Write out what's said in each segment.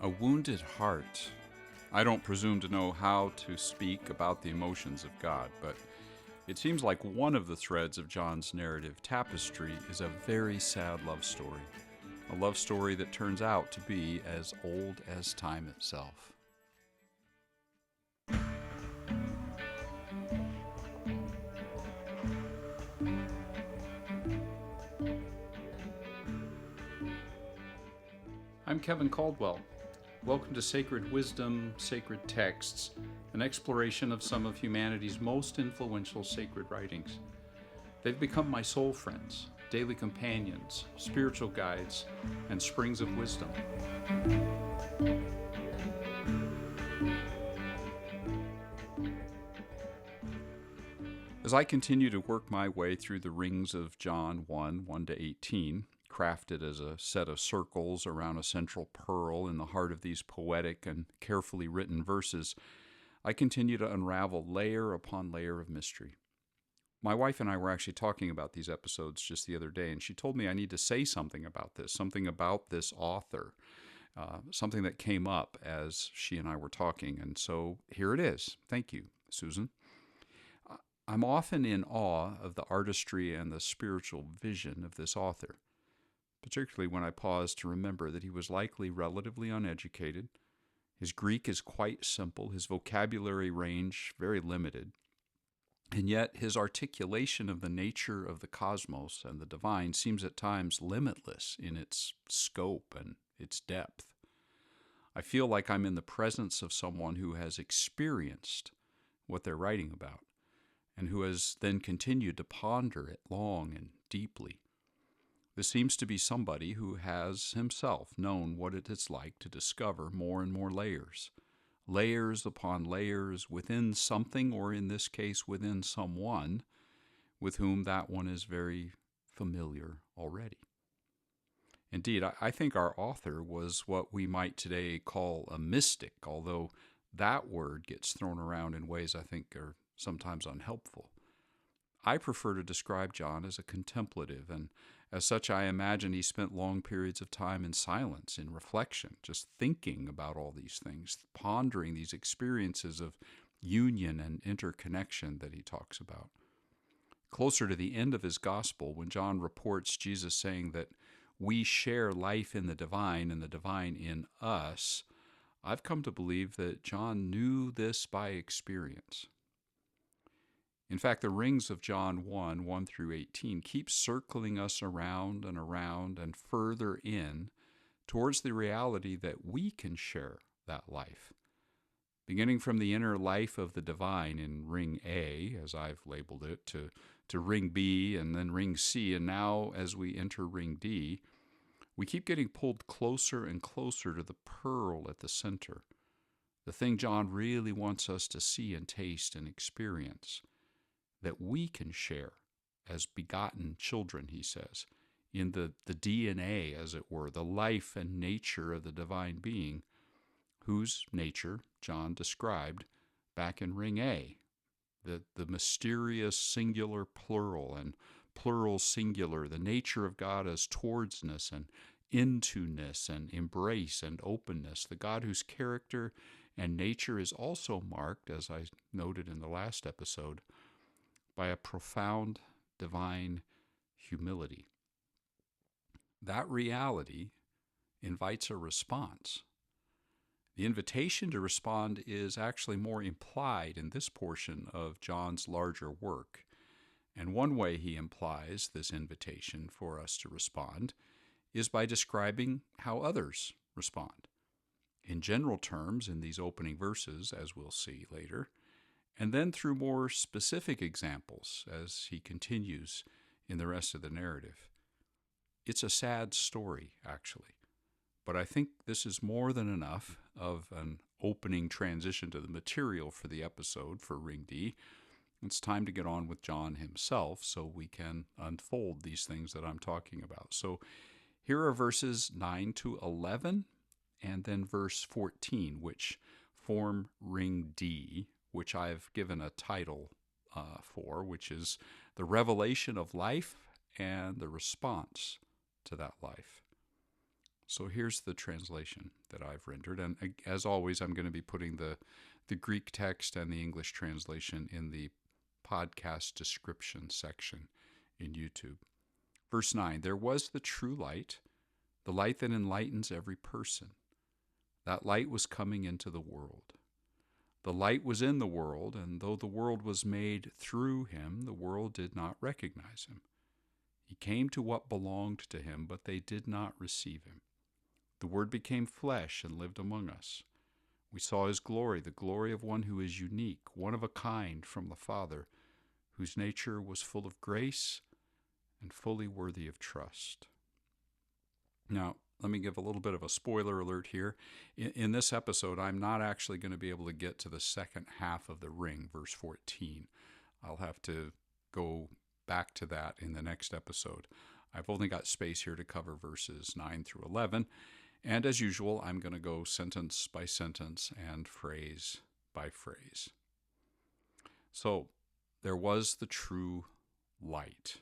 A wounded heart. I don't presume to know how to speak about the emotions of God, but it seems like one of the threads of John's narrative tapestry is a very sad love story. A love story that turns out to be as old as time itself. I'm Kevin Caldwell. Welcome to Sacred Wisdom, Sacred Texts, an exploration of some of humanity's most influential sacred writings. They've become my soul friends, daily companions, spiritual guides, and springs of wisdom. As I continue to work my way through the rings of John 1 to 18, crafted as a set of circles around a central pearl in the heart of these poetic and carefully written verses, I continue to unravel layer upon layer of mystery. My wife and I were actually talking about these episodes just the other day, and she told me I need to say something about this author, something that came up as she and I were talking, and so here it is. Thank you, Susan. I'm often in awe of the artistry and the spiritual vision of this author, particularly when I pause to remember that he was likely relatively uneducated. His Greek is quite simple, his vocabulary range very limited, and yet his articulation of the nature of the cosmos and the divine seems at times limitless in its scope and its depth. I feel like I'm in the presence of someone who has experienced what they're writing about, and who has then continued to ponder it long and deeply. This seems to be somebody who has himself known what it is like to discover more and more layers, layers upon layers within something, or in this case, within someone with whom that one is very familiar already. Indeed, I think our author was what we might today call a mystic, although that word gets thrown around in ways I think are sometimes unhelpful. I prefer to describe John as a contemplative, and as such I imagine he spent long periods of time in silence, in reflection, just thinking about all these things, pondering these experiences of union and interconnection that he talks about. Closer to the end of his gospel, when John reports Jesus saying that we share life in the divine and the divine in us, I've come to believe that John knew this by experience. In fact, the rings of John 1 through 18 keep circling us around and further in towards the reality that we can share that life. Beginning from the inner life of the divine in ring A, as I've labeled it, to ring B and then ring C, and now as we enter ring D, we keep getting pulled closer and closer to the pearl at the center, the thing John really wants us to see and taste and experience, that we can share as begotten children, he says, in the DNA, as it were, the life and nature of the divine being, whose nature John described back in ring A, the mysterious singular plural and plural singular, the nature of God as towardsness and into-ness and embrace and openness, the God whose character and nature is also marked, as I noted in the last episode, by a profound divine humility. That reality invites a response. The invitation to respond is actually more implied in this portion of John's larger work. And one way he implies this invitation for us to respond is by describing how others respond. In general terms, in these opening verses, as we'll see later, and then through more specific examples as he continues in the rest of the narrative. It's a sad story, actually, but I think this is more than enough of an opening transition to the material for the episode for Ring D. It's time to get on with John himself so we can unfold these things that I'm talking about. So here are verses 9 to 11 and then verse 14, which form Ring D, which I've given a title for, which is the revelation of life and the response to that life. So here's the translation that I've rendered. And as always, I'm going to be putting the Greek text and the English translation in the podcast description section in YouTube. Verse 9, there was the true light, the light that enlightens every person. That light was coming into the world. The light was in the world, and though the world was made through him, the world did not recognize him. He came to what belonged to him, but they did not receive him. The Word became flesh and lived among us. We saw his glory, the glory of one who is unique, one of a kind from the Father, whose nature was full of grace and fully worthy of trust. Now, let me give a little bit of a spoiler alert here. In this episode, I'm not actually going to be able to get to the second half of the ring, verse 14. I'll have to go back to that in the next episode. I've only got space here to cover verses 9 through 11. And as usual, I'm going to go sentence by sentence and phrase by phrase. So, there was the true light,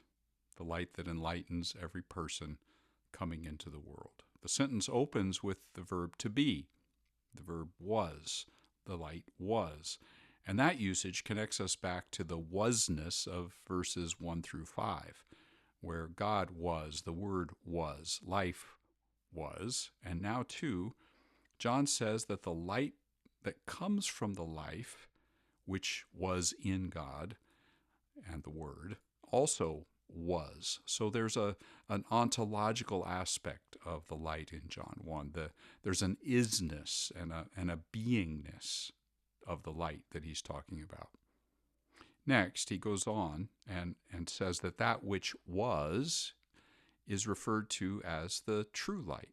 the light that enlightens every person coming into the world. The sentence opens with the verb to be. The verb was. The light was. And that usage connects us back to the wasness of verses 1 through 5, where God was, the Word was, life was. And now, too, John says that the light that comes from the life, which was in God and the Word, also was. So there's an ontological aspect of the light in John 1. There's an isness and a beingness of the light that he's talking about. Next, he goes on and says that that which was is referred to as the true light.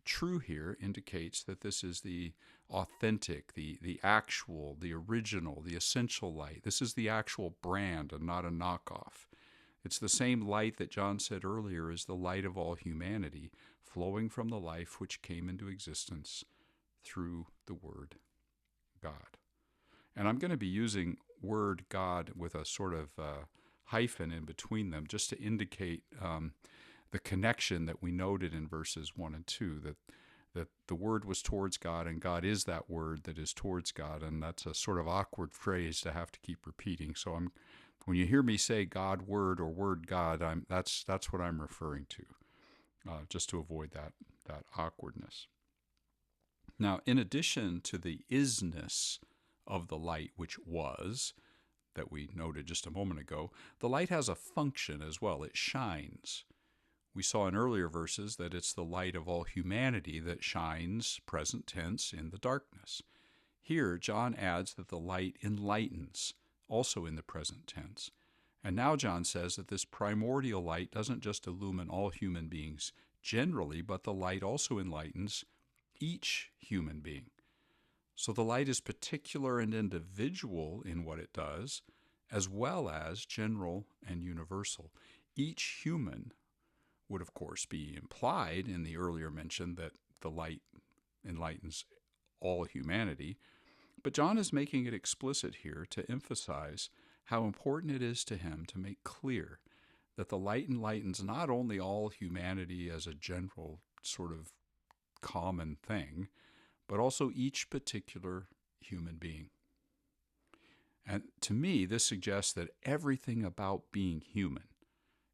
True here indicates that this is the authentic, the actual, the original, the essential light. This is the actual brand and not a knockoff. It's the same light that John said earlier is the light of all humanity, flowing from the life which came into existence through the Word God. And I'm going to be using Word God with a sort of hyphen in between them just to indicate the connection that we noted in verses 1 and 2, that the Word was towards God and God is that Word that is towards God. And that's a sort of awkward phrase to have to keep repeating. So when you hear me say God Word or Word God, that's what I'm referring to, just to avoid that awkwardness. Now, in addition to the isness of the light which was, that we noted just a moment ago, the light has a function as well. It shines. We saw in earlier verses that it's the light of all humanity that shines, present tense, in the darkness. Here, John adds that the light enlightens, also in the present tense. And now John says that this primordial light doesn't just illumine all human beings generally, but the light also enlightens each human being. So the light is particular and individual in what it does, as well as general and universal. Each human would, of course, be implied in the earlier mention that the light enlightens all humanity, but John is making it explicit here to emphasize how important it is to him to make clear that the light enlightens not only all humanity as a general sort of common thing, but also each particular human being. And to me, this suggests that everything about being human,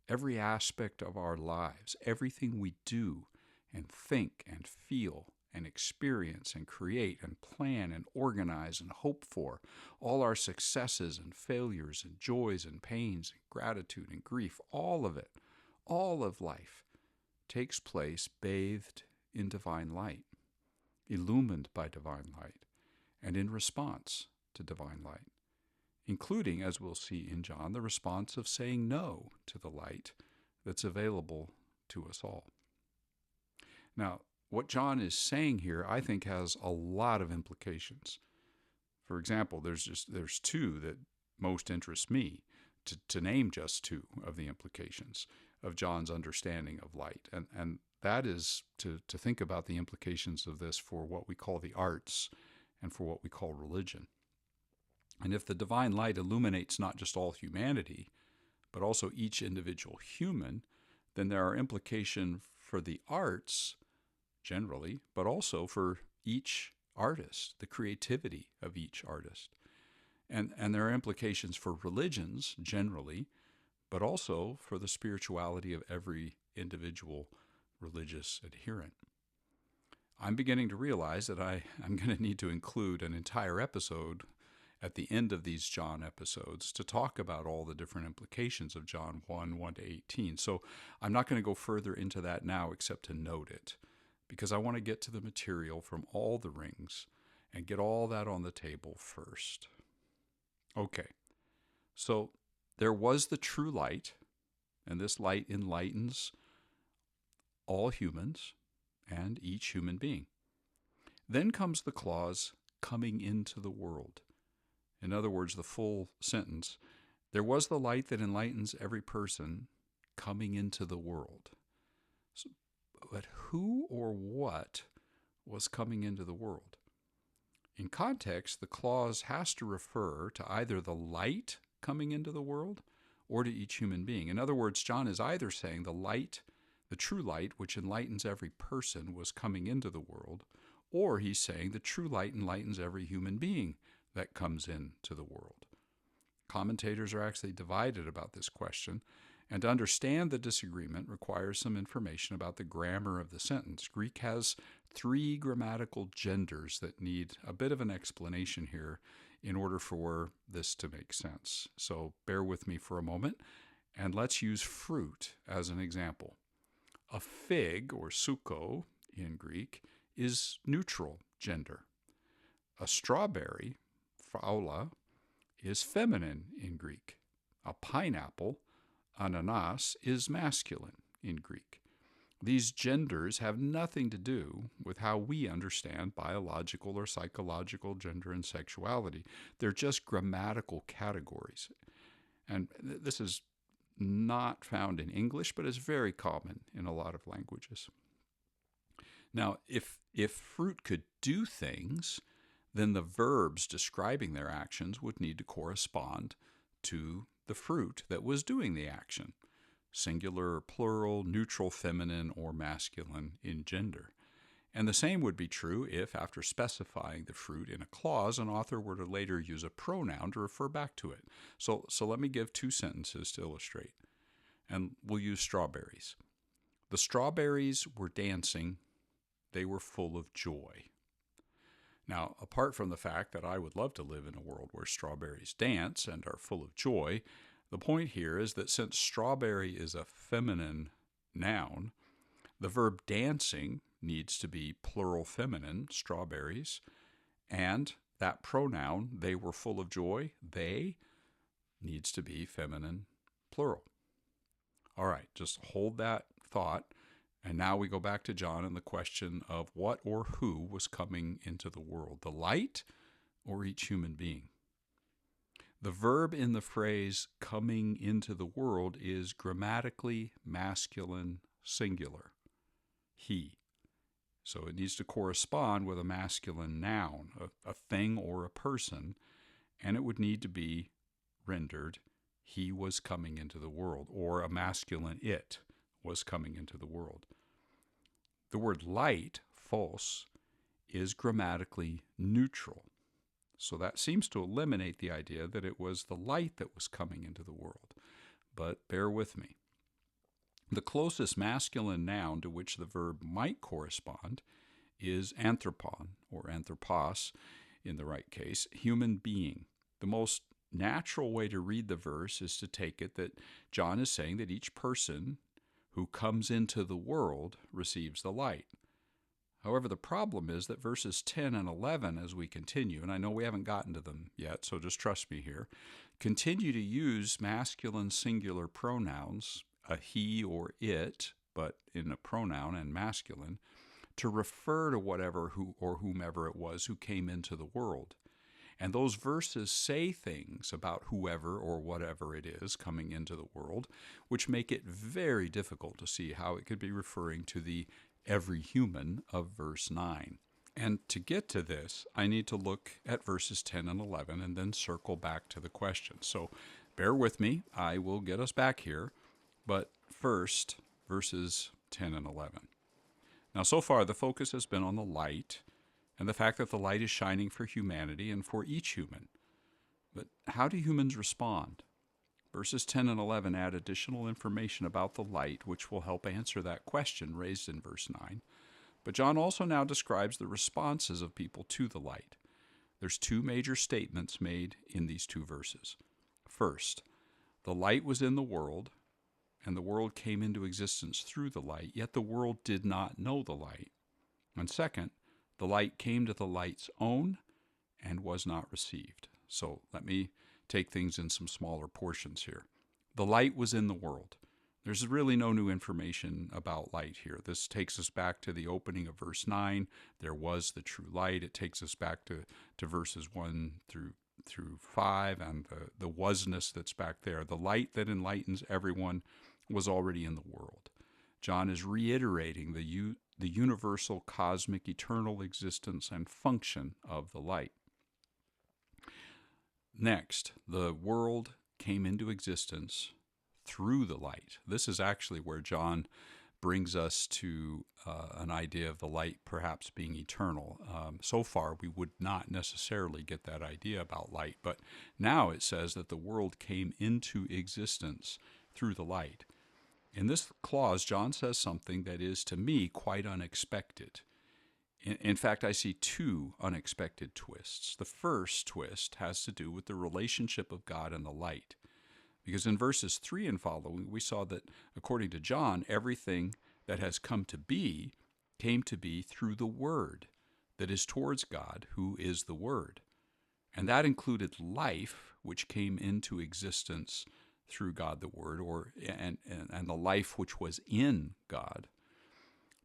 every aspect of our lives, everything we do and think and feel and experience and create and plan and organize and hope for, all our successes and failures and joys and pains and gratitude and grief, all of it, all of life takes place bathed in divine light, illumined by divine light, and in response to divine light, including, as we'll see in John, the response of saying no to the light that's available to us all. Now, what John is saying here, I think, has a lot of implications. For example, there's two that most interest me, to name just two of the implications of John's understanding of light. And that is to think about the implications of this for what we call the arts and for what we call religion. And if the divine light illuminates not just all humanity, but also each individual human, then there are implications for the arts generally, but also for each artist, the creativity of each artist. And there are implications for religions generally, but also for the spirituality of every individual religious adherent. I'm beginning to realize that I'm going to need to include an entire episode at the end of these John episodes to talk about all the different implications of John 1 to 18. So I'm not going to go further into that now except to note it, because I want to get to the material from all the rings and get all that on the table first. Okay, so there was the true light, and this light enlightens all humans and each human being. Then comes the clause, coming into the world. In other words, the full sentence, there was the light that enlightens every person coming into the world. So, but who or what was coming into the world? In context, the clause has to refer to either the light coming into the world or to each human being. In other words, John is either saying the light, the true light, which enlightens every person, was coming into the world, or he's saying the true light enlightens every human being that comes into the world. Commentators are actually divided about this question, and to understand the disagreement requires some information about the grammar of the sentence. Greek has 3 grammatical genders that need a bit of an explanation here in order for this to make sense. So bear with me for a moment, and let's use fruit as an example. A fig, or suko in Greek, is neutral gender. A strawberry, phaula, is feminine in Greek. A pineapple, ananas, is masculine in Greek. These genders have nothing to do with how we understand biological or psychological gender and sexuality. They're just grammatical categories. And this is not found in English, but is very common in a lot of languages. Now, if fruit could do things, then the verbs describing their actions would need to correspond to the fruit that was doing the action, singular or plural, neutral feminine or masculine in gender. And the same would be true if, after specifying the fruit in a clause, an author were to later use a pronoun to refer back to it. So let me give 2 sentences to illustrate. And we'll use strawberries. The strawberries were dancing. They were full of joy. Now, apart from the fact that I would love to live in a world where strawberries dance and are full of joy, the point here is that since strawberry is a feminine noun, the verb dancing needs to be plural feminine, strawberries, and that pronoun, they were full of joy, they, needs to be feminine, plural. All right, just hold that thought, and now we go back to John and the question of what or who was coming into the world, the light or each human being. The verb in the phrase coming into the world is grammatically masculine singular, he. So it needs to correspond with a masculine noun, a thing or a person, and it would need to be rendered, he was coming into the world, or a masculine it was coming into the world. The word light, phos, is grammatically neutral. So that seems to eliminate the idea that it was the light that was coming into the world. But bear with me. The closest masculine noun to which the verb might correspond is ἀνθρώπων, or ἀνθρώπος in the right case, human being. The most natural way to read the verse is to take it that John is saying that each person who comes into the world receives the light. However, the problem is that verses 10 and 11, as we continue, and I know we haven't gotten to them yet, so just trust me here, continue to use masculine singular pronouns, a he or it, but in a pronoun and masculine, to refer to whatever who or whomever it was who came into the world. And those verses say things about whoever or whatever it is coming into the world, which make it very difficult to see how it could be referring to the every human of verse 9. And to get to this, I need to look at verses 10 and 11 and then circle back to the question. So bear with me, I will get us back here, but first, verses 10 and 11. Now, so far, the focus has been on the light and the fact that the light is shining for humanity and for each human. But how do humans respond? Verses 10 and 11 add additional information about the light, which will help answer that question raised in verse 9. But John also now describes the responses of people to the light. There's two major statements made in these two verses. First, the light was in the world, and the world came into existence through the light, yet the world did not know the light. And second, the light came to the light's own and was not received. So let me take things in some smaller portions here. The light was in the world. There's really no new information about light here. This takes us back to the opening of verse 9. There was the true light. It takes us back to verses 1 through 5 and the wasness that's back there. The light that enlightens everyone was already in the world. John is reiterating the universal, cosmic, eternal existence and function of the light. Next, the world came into existence through the light. This is actually where John brings us to an idea of the light perhaps being eternal. So far, we would not necessarily get that idea about light, but now it says that the world came into existence through the light. In this clause, John says something that is, to me, quite unexpected. In fact, I see two unexpected twists. The first twist has to do with the relationship of God and the light. Because in verses 3 and following, we saw that, according to John, everything that has come to be came to be through the Word that is towards God, who is the Word. And that included life, which came into existence through God the Word, and the life which was in God.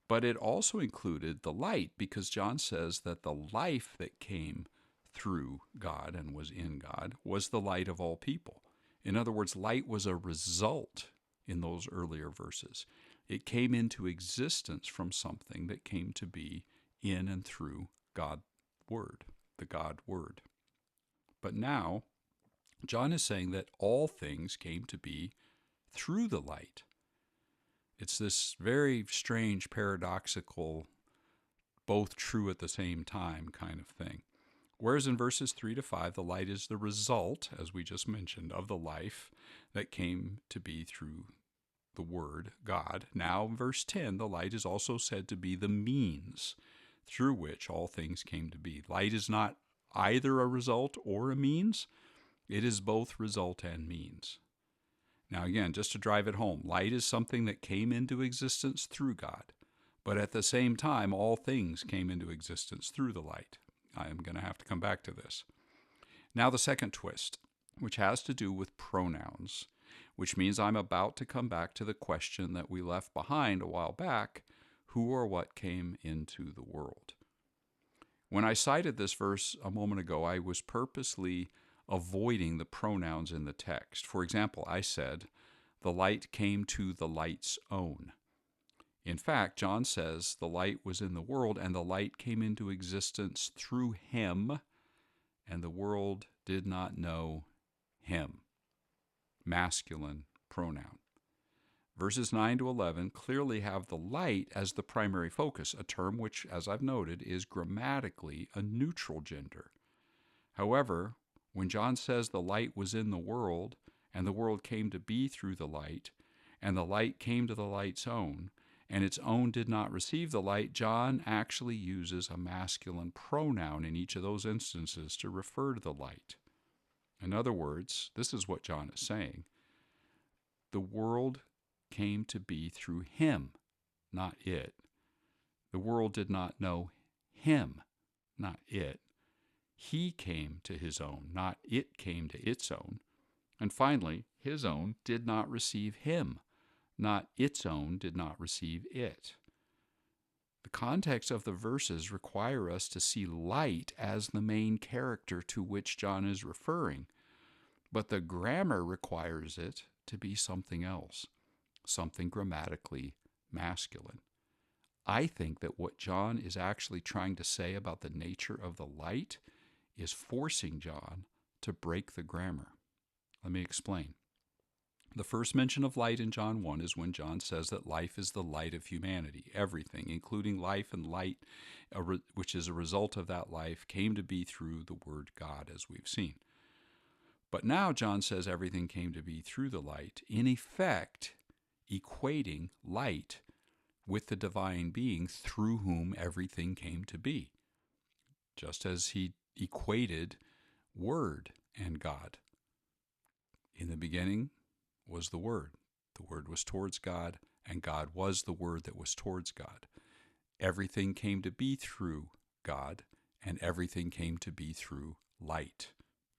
But it also included the light, because John says that the life that came through God and was in God was the light of all people. In other words, light was a result in those earlier verses. It came into existence from something that came to be in and through God's Word, the God Word. But now, John is saying that all things came to be through the light. It's this very strange, paradoxical, both true at the same time kind of thing. Whereas in verses 3 to 5, the light is the result, as we just mentioned, of the life that came to be through the Word, God. Now, in verse 10, the light is also said to be the means through which all things came to be. Light is not either a result or a means. It is both result and means. Now again, just to drive it home, light is something that came into existence through God, but at the same time, all things came into existence through the light. I am going to have to come back to this. Now the second twist, which has to do with pronouns, which means I'm about to come back to the question that we left behind a while back, who or what came into the world? When I cited this verse a moment ago, I was purposely avoiding the pronouns in the text. For example, I said, the light came to the light's own. In fact, John says the light was in the world, and the light came into existence through him, and the world did not know him. Masculine pronoun. Verses 9 to 11 clearly have the light as the primary focus, a term which, as I've noted, is grammatically a neutral gender. However, when John says the light was in the world, and the world came to be through the light, and the light came to the light's own, and its own did not receive the light, John actually uses a masculine pronoun in each of those instances to refer to the light. In other words, this is what John is saying. The world came to be through him, not it. The world did not know him, not it. He came to his own, not it came to its own. And finally, his own did not receive him, not its own did not receive it. The context of the verses require us to see light as the main character to which John is referring, but the grammar requires it to be something else, something grammatically masculine. I think that what John is actually trying to say about the nature of the light is forcing John to break the grammar. Let me explain. The first mention of light in John 1 is when John says that life is the light of humanity. Everything, including life and light, which is a result of that life, came to be through the Word God, as we've seen. But now John says everything came to be through the light, in effect equating light with the divine being through whom everything came to be, just as he equated Word and God. In the beginning was the Word. The Word was towards God, and God was the Word that was towards God. Everything came to be through God, and everything came to be through light.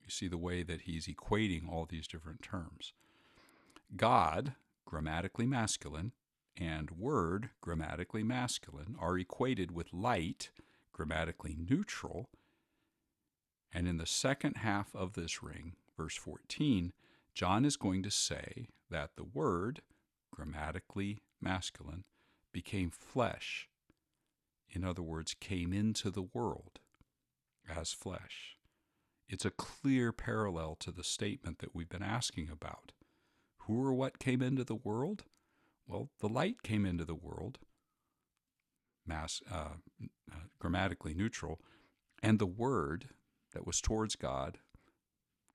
You see the way that he's equating all these different terms. God, grammatically masculine, and Word, grammatically masculine, are equated with light, grammatically neutral. And in the second half of this ring, verse 14, John is going to say that the Word, grammatically masculine, became flesh. In other words, came into the world as flesh. It's a clear parallel to the statement that we've been asking about. Who or what came into the world? Well, the light came into the world, grammatically neutral, and the Word that was towards God,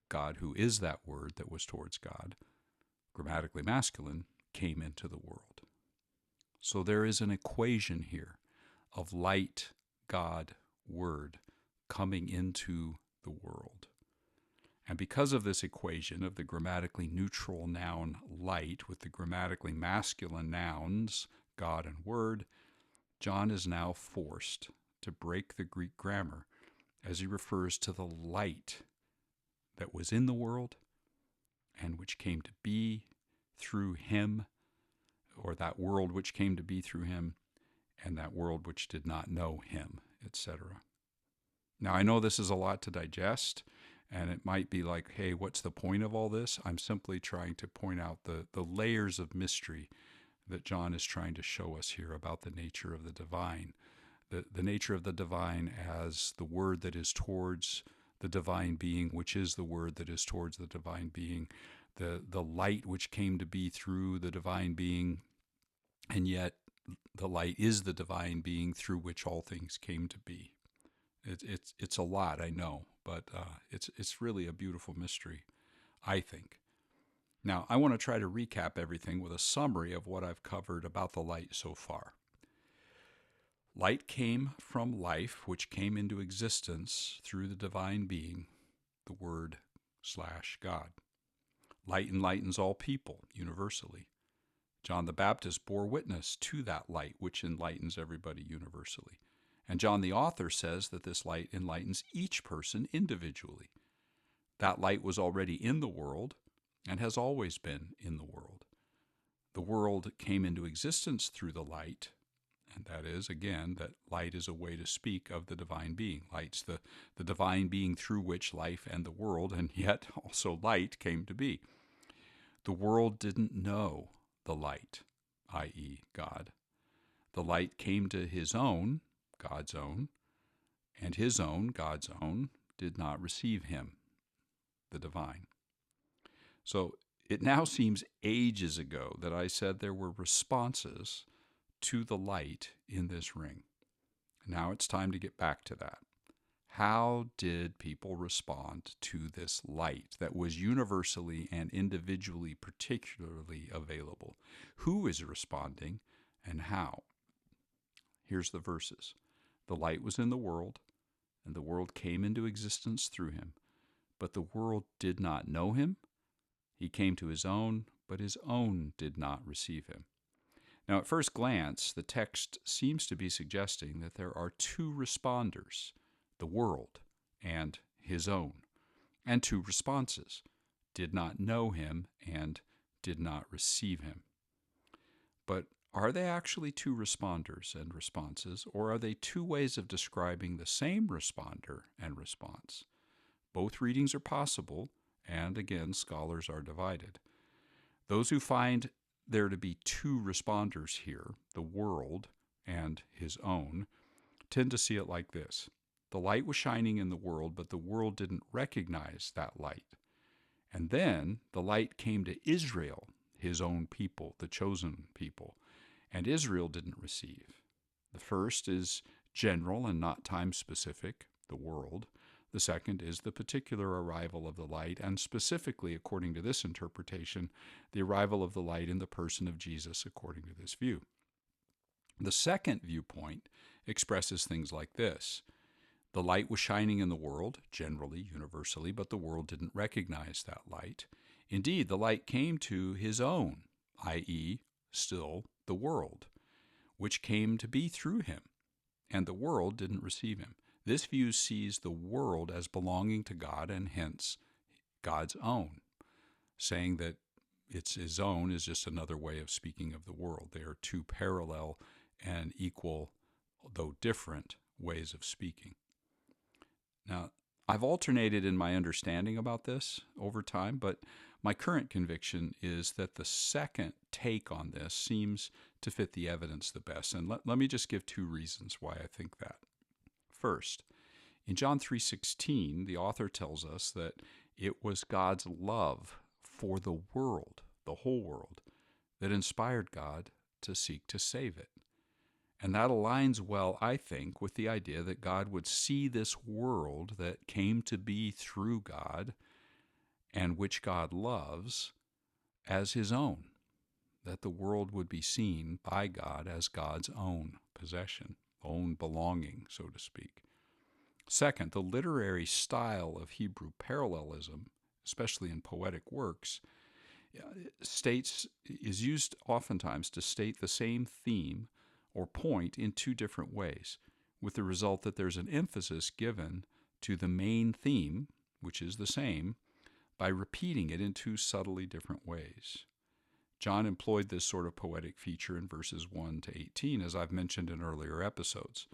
God who is that Word that was towards God, grammatically masculine, came into the world. So there is an equation here of light, God, Word coming into the world. And because of this equation of the grammatically neutral noun light with the grammatically masculine nouns God and Word, John is now forced to break the Greek grammar as he refers to the light that was in the world and which came to be through him, or that world which came to be through him, and that world which did not know him, etc. Now, I know this is a lot to digest, and it might be like, hey, what's the point of all this? I'm simply trying to point out the layers of mystery that John is trying to show us here about the nature of the divine. The nature of the divine as the Word that is towards the divine being, which is the Word that is towards the divine being, the light which came to be through the divine being, and yet the light is the divine being through which all things came to be. It's a lot, I know, but it's really a beautiful mystery, I think. Now, I want to try to recap everything with a summary of what I've covered about the light so far. Light came from life, which came into existence through the divine being, the Word/God. Light enlightens all people universally. John the Baptist bore witness to that light, which enlightens everybody universally. And John the author says that this light enlightens each person individually. That light was already in the world and has always been in the world. The world came into existence through the light, and that is, again, that light is a way to speak of the divine being. Light's the divine being through which life and the world, and yet also light, came to be. The world didn't know the light, i.e., God. The light came to his own, God's own, and his own, God's own, did not receive him, the divine. So it now seems ages ago that I said there were responses to the light in this ring. Now it's time to get back to that. How did people respond to this light that was universally and individually particularly available? Who is responding and how? Here's the verses. The light was in the world, and the world came into existence through him. But the world did not know him. He came to his own, but his own did not receive him. Now, at first glance, the text seems to be suggesting that there are two responders, the world and his own, and two responses, did not know him and did not receive him. But are they actually two responders and responses, or are they two ways of describing the same responder and response? Both readings are possible, and again, scholars are divided. Those who find there to be two responders here, the world and his own, tend to see it like this. The light was shining in the world, but the world didn't recognize that light. And then the light came to Israel, his own people, the chosen people, and Israel didn't receive. The first is general and not time-specific, the world. The second is the particular arrival of the light, and specifically, according to this interpretation, the arrival of the light in the person of Jesus, according to this view. The second viewpoint expresses things like this. The light was shining in the world, generally, universally, but the world didn't recognize that light. Indeed, the light came to his own, i.e., still the world, which came to be through him, and the world didn't receive him. This view sees the world as belonging to God and hence God's own, saying that it's his own is just another way of speaking of the world. They are two parallel and equal, though different, ways of speaking. Now, I've alternated in my understanding about this over time, but my current conviction is that the second take on this seems to fit the evidence the best. And let me just give two reasons why I think that. First, in John 3:16, the author tells us that it was God's love for the world, the whole world, that inspired God to seek to save it. And that aligns well, I think, with the idea that God would see this world that came to be through God and which God loves as his own, that the world would be seen by God as God's own possession, own belonging, so to speak. Second, the literary style of Hebrew parallelism, especially in poetic works, is used oftentimes to state the same theme or point in two different ways, with the result that there's an emphasis given to the main theme, which is the same, by repeating it in two subtly different ways. John employed this sort of poetic feature in verses 1 to 18, as I've mentioned in earlier episodes.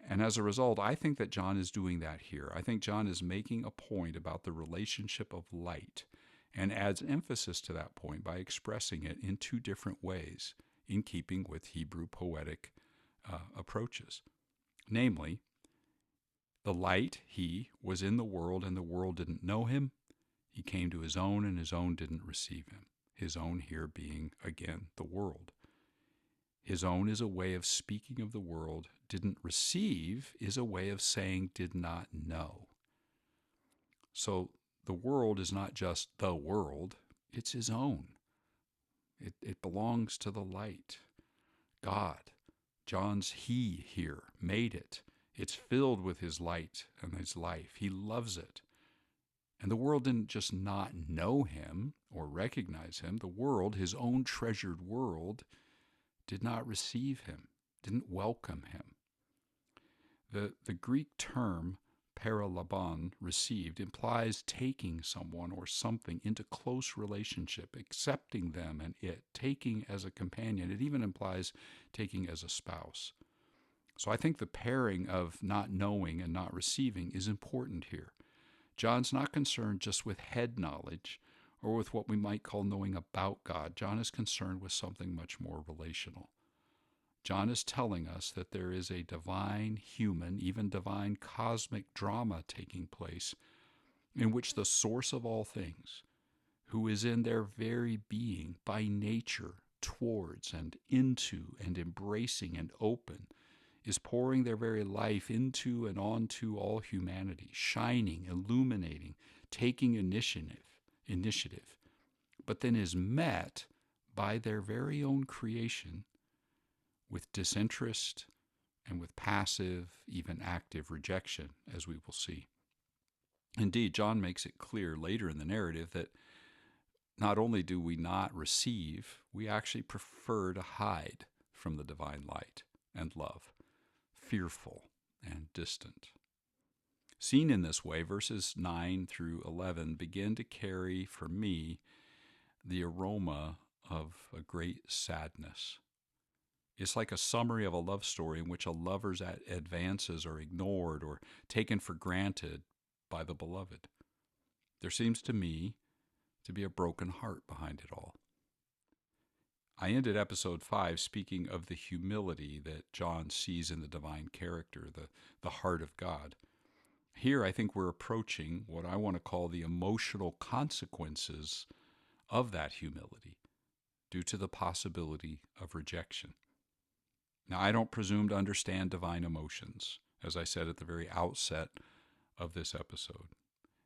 And as a result, I think that John is doing that here. I think John is making a point about the relationship of light and adds emphasis to that point by expressing it in two different ways, in keeping with Hebrew poetic approaches. Namely, the light, he, was in the world and the world didn't know him. He came to his own and his own didn't receive him. His own here being, again, the world. His own is a way of speaking of the world. Didn't receive is a way of saying did not know. So the world is not just the world, it's his own. It belongs to the light. God, John's he here, made it. It's filled with his light and his life. He loves it. And the world didn't just not know him or recognize him. The world, his own treasured world, did not receive him, didn't welcome him. The Greek term paralabon, received, implies taking someone or something into close relationship, accepting them and it, taking as a companion. It even implies taking as a spouse. So I think the pairing of not knowing and not receiving is important here. John's not concerned just with head knowledge or with what we might call knowing about God. John is concerned with something much more relational. John is telling us that there is a divine, human, even divine cosmic drama taking place in which the source of all things, who is in their very being, by nature, towards and into and embracing and open, is pouring their very life into and onto all humanity, shining, illuminating, taking initiative, but then is met by their very own creation with disinterest and with passive, even active rejection, as we will see. Indeed, John makes it clear later in the narrative that not only do we not receive, we actually prefer to hide from the divine light and love, fearful and distant. Seen in this way, verses 9 through 11 begin to carry, for me, the aroma of a great sadness. It's like a summary of a love story in which a lover's advances are ignored or taken for granted by the beloved. There seems to me to be a broken heart behind it all. I ended episode 5 speaking of the humility that John sees in the divine character, the heart of God. Here, I think we're approaching what I want to call the emotional consequences of that humility due to the possibility of rejection. Now, I don't presume to understand divine emotions, as I said at the very outset of this episode.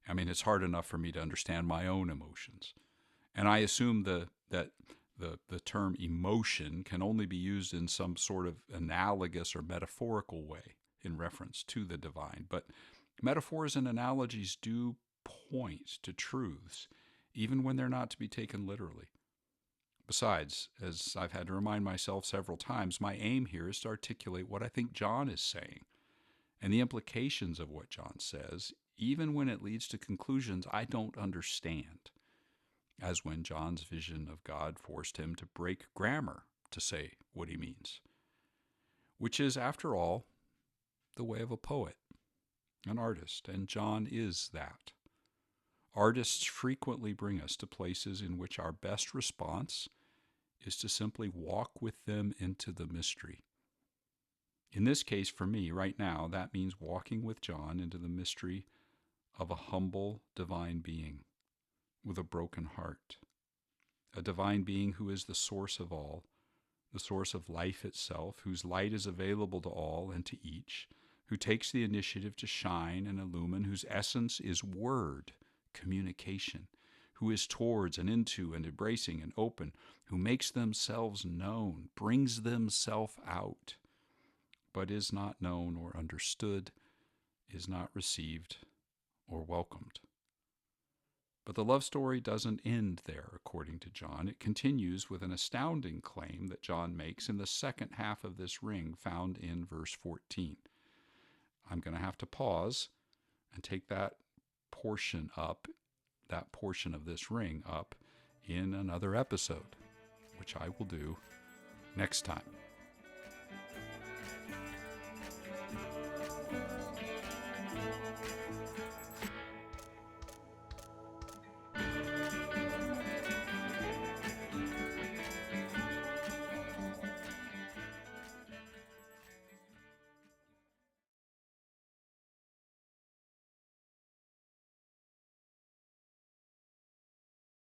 I mean, it's hard enough for me to understand my own emotions. And I assume that the term emotion can only be used in some sort of analogous or metaphorical way in reference to the divine. But metaphors and analogies do point to truths, even when they're not to be taken literally. Besides, as I've had to remind myself several times, my aim here is to articulate what I think John is saying and the implications of what John says, even when it leads to conclusions I don't understand, as when John's vision of God forced him to break grammar to say what he means, which is, after all, the way of a poet, an artist, and John is that. Artists frequently bring us to places in which our best response is to simply walk with them into the mystery. In this case, for me, right now, that means walking with John into the mystery of a humble divine being with a broken heart, a divine being who is the source of all, the source of life itself, whose light is available to all and to each, who takes the initiative to shine and illumine, whose essence is word, communication, who is towards and into and embracing and open, who makes themselves known, brings themselves out, but is not known or understood, is not received or welcomed. But the love story doesn't end there, according to John. It continues with an astounding claim that John makes in the second half of this ring found in verse 14. I'm going to have to pause and take that portion of this ring up in another episode, which I will do next time.